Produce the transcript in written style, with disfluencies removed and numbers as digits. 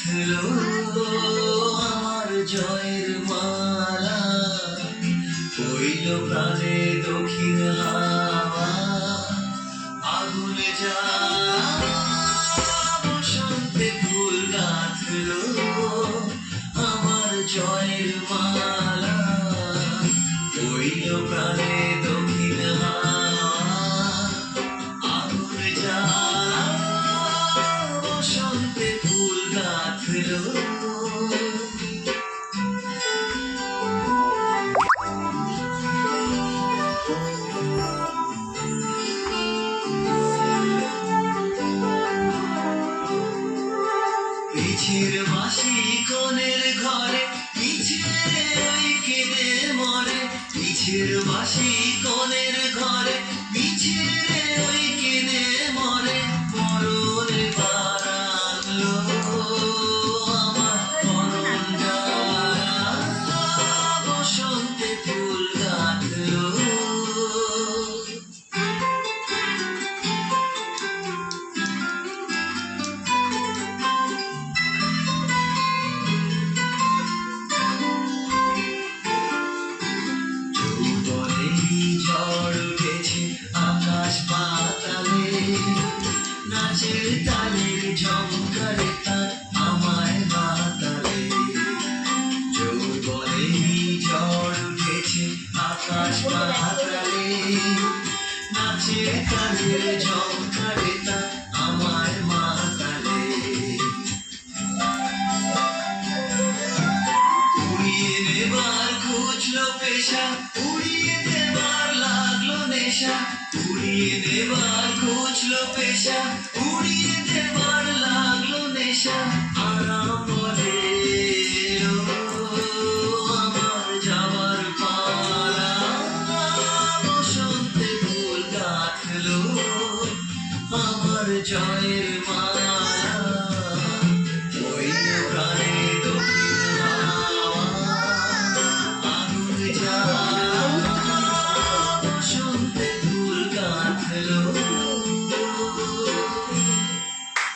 গাঁথলো আমার জয়ের মালা, হইল প্রাণে দক্ষিণ হাওয়া, আগুন জ্বালা বসন্তে ফুল গাঁথলো আমার জয়ের মালা, হইল প্রাণে দক্ষিণ হাওয়া, আগুন জ্বালা বসন্তে ফুল গাঁথলো। পিছের বাঁশি কোণের ঘরে পিছে ওই কেঁদে মরে, পিছের বাঁশি কোণের ঘরে পিছে ওই কেঁদে মরে, মরণে বারালো আমার মরণ জ্বালা বসন্তে ফুল গাঁথলো। ঝড় উঠেছে আকাশ পাতালে, নাচের তালের ঝংকারে তার আমায় মাতালে। যৌবনে ঝড় উঠেছে আকাশ পাতালে, নাচের তালের ঝংকারে তার আমায় মাতালে। উড়িয়ে নেবার খুঁজলো পেশা, উড়িয়ে দেবার লাগলো নেশা, উড়িয়ে দেবার খুঁজলো পেশা, উড়িয়ে দেবার লাগলো নেশা, আরাম বলে এলো আমার যাবার পালা, বসন্তে ফুল গাঁথলো আমার জয়ের মালা।